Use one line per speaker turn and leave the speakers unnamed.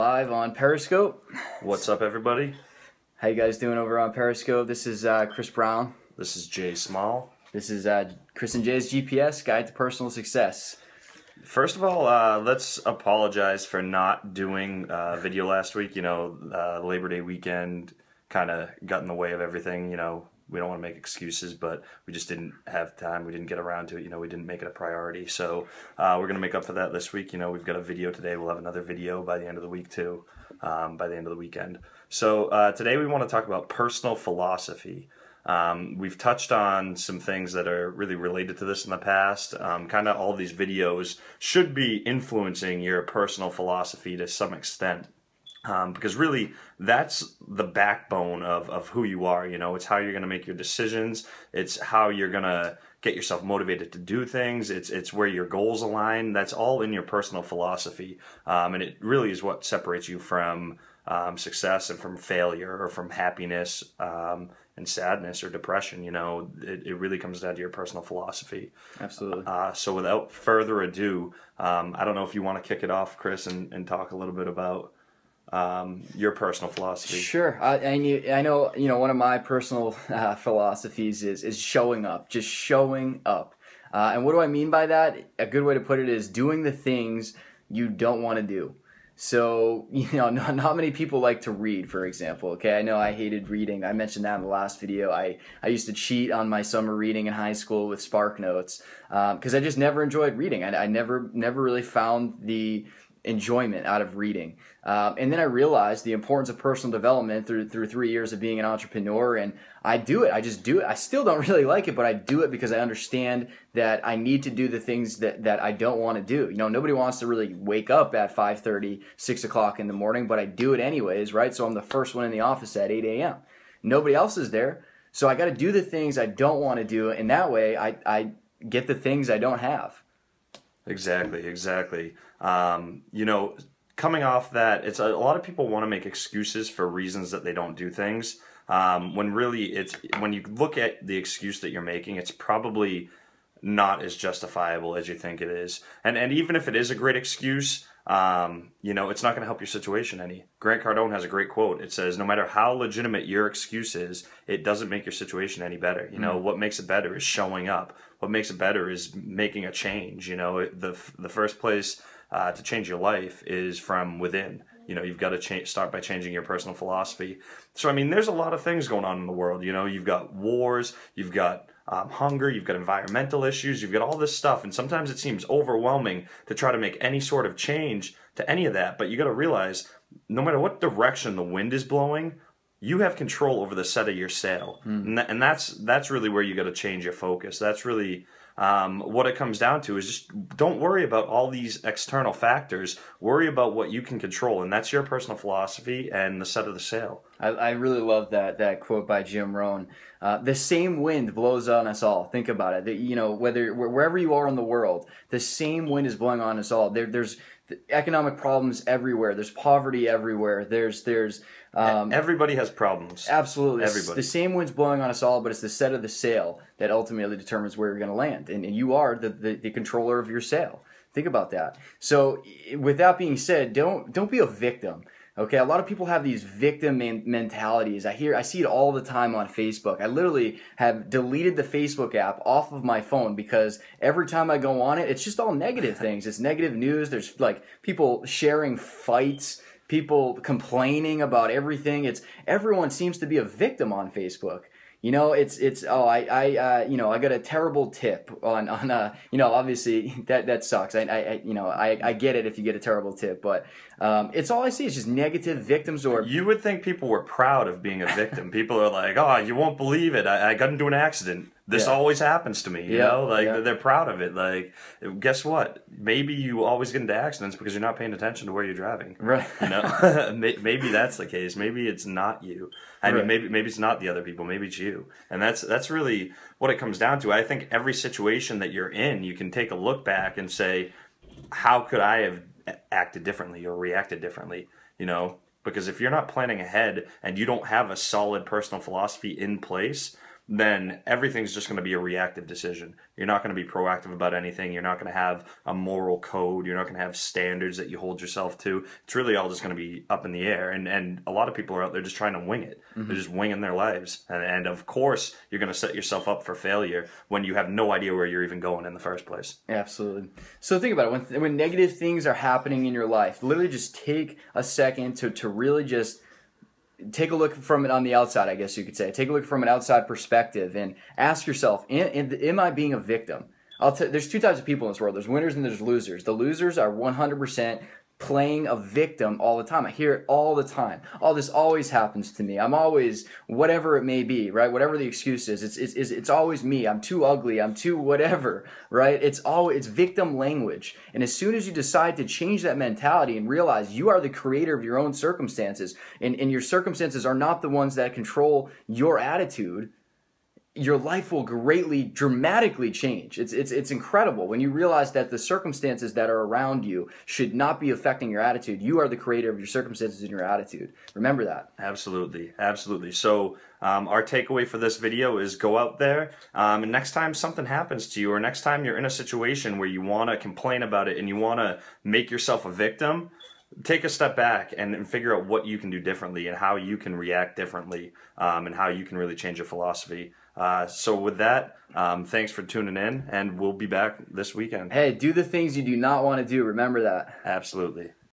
Live on Periscope.
What's up, everybody?
How you guys doing over on Periscope? This is Chris Brown.
This is Jay Small.
This is Chris and Jay's GPS Guide to Personal Success.
First of all, let's apologize for not doing video last week. Labor Day weekend kind of got in the way of everything. We don't want to make excuses, but we just didn't have time. We didn't get around to it. We didn't make it a priority. So we're going to make up for that this week. We've got a video today. We'll have another video by the end of the week too, by the end of the weekend. So today we want to talk about personal philosophy. We've touched on some things that are really related to this in the past. Kind of all these videos should be influencing your personal philosophy to some extent. Because really, that's the backbone of who you are. It's how you're going to make your decisions. It's how you're going to get yourself motivated to do things. It's where your goals align. That's all in your personal philosophy. And it really is what separates you from success and from failure or from happiness and sadness or depression. It really comes down to your personal philosophy.
Absolutely.
So without further ado, I don't know if you want to kick it off, Chris, and talk a little bit about your personal philosophy.
Sure. I know, one of my personal philosophies is showing up, just showing up. And what do I mean by that? A good way to put it is doing the things you don't want to do. So, not many people like to read, for example. Okay, I know I hated reading. I mentioned that in the last video. I used to cheat on my summer reading in high school with Spark Notes because I just never enjoyed reading. I never really found the enjoyment out of reading. And then I realized the importance of personal development through 3 years of being an entrepreneur, and I do it. I just do it. I still don't really like it, but I do it because I understand that I need to do the things that I don't want to do. Nobody wants to really wake up at 5:30, 6 o'clock in the morning, but I do it anyways, right? So I'm the first one in the office at 8 a.m. Nobody else is there, so I got to do the things I don't want to do, and that way I get the things I don't have.
Exactly. Coming off that, it's a lot of people want to make excuses for reasons that they don't do things. When really when you look at the excuse that you're making, it's probably not as justifiable as you think it is. And even if it is a great excuse, it's not going to help your situation any. Grant Cardone has a great quote. It says, no matter how legitimate your excuse is, it doesn't make your situation any better. What makes it better is showing up. What makes it better is making a change. The first place to change your life is from within. You've got to start by changing your personal philosophy. So, there's a lot of things going on in the world. You've got wars, you've got hunger, you've got environmental issues, you've got all this stuff. And sometimes it seems overwhelming to try to make any sort of change to any of that. But you got to realize, no matter what direction the wind is blowing, you have control over the set of your sail. And that's really where you got to change your focus. That's really what it comes down to, is just don't worry about all these external factors. Worry about what you can control, and that's your personal philosophy and the set of the sail.
I really love that quote by Jim Rohn. The same wind blows on us all. Think about it. Wherever you are in the world, the same wind is blowing on us all. There's economic problems everywhere. There's poverty everywhere. There's
everybody has problems.
Absolutely.
Everybody.
The same wind's blowing on us all, but it's the set of the sail that ultimately determines where you're going to land. And you are the controller of your sail. Think about that. So with that being said, don't be a victim. Okay, a lot of people have these victim mentalities. I see it all the time on Facebook. I literally have deleted the Facebook app off of my phone because every time I go on it, it's just all negative things. It's negative news. There's like people sharing fights, people complaining about everything. Everyone seems to be a victim on Facebook. I got a terrible tip on obviously that sucks. I get it if you get a terrible tip, but it's all I see is just negative victims. Or
you would think people were proud of being a victim. People are like, oh, you won't believe it. I got into an accident. This always happens to me, they're proud of it. Like, guess what? Maybe you always get into accidents because you're not paying attention to where you're driving.
Right.
Maybe that's the case. Maybe it's not you. Maybe it's not the other people. Maybe it's you. And that's really what it comes down to. I think every situation that you're in, you can take a look back and say, how could I have acted differently or reacted differently? Because if you're not planning ahead and you don't have a solid personal philosophy in place, then everything's just going to be a reactive decision. You're not going to be proactive about anything. You're not going to have a moral code. You're not going to have standards that you hold yourself to. It's really all just going to be up in the air. And a lot of people are out there just trying to wing it. They're just winging their lives. And of course, you're going to set yourself up for failure when you have no idea where you're even going in the first place.
Absolutely. So think about it. When negative things are happening in your life, literally just take a second to really just take a look from it on the outside, I guess you could say. Take a look from an outside perspective and ask yourself, am I being a victim? There's two types of people in this world. There's winners and there's losers. The losers are 100% playing a victim all the time. I hear it all the time. Oh, this always happens to me. I'm always, whatever it may be, right? Whatever the excuse is, it's always me. I'm too ugly. I'm too whatever, right? It's victim language. And as soon as you decide to change that mentality and realize you are the creator of your own circumstances, and your circumstances are not the ones that control your attitude, your life will greatly, dramatically change. It's incredible when you realize that the circumstances that are around you should not be affecting your attitude. You are the creator of your circumstances and your attitude. Remember that.
Absolutely, absolutely. So our takeaway for this video is go out there, and next time something happens to you, or next time you're in a situation where you want to complain about it and you want to make yourself a victim, take a step back and figure out what you can do differently and how you can react differently, and how you can really change your philosophy. So with that, thanks for tuning in, and we'll be back this weekend.
Hey, do the things you do not want to do. Remember that.
Absolutely.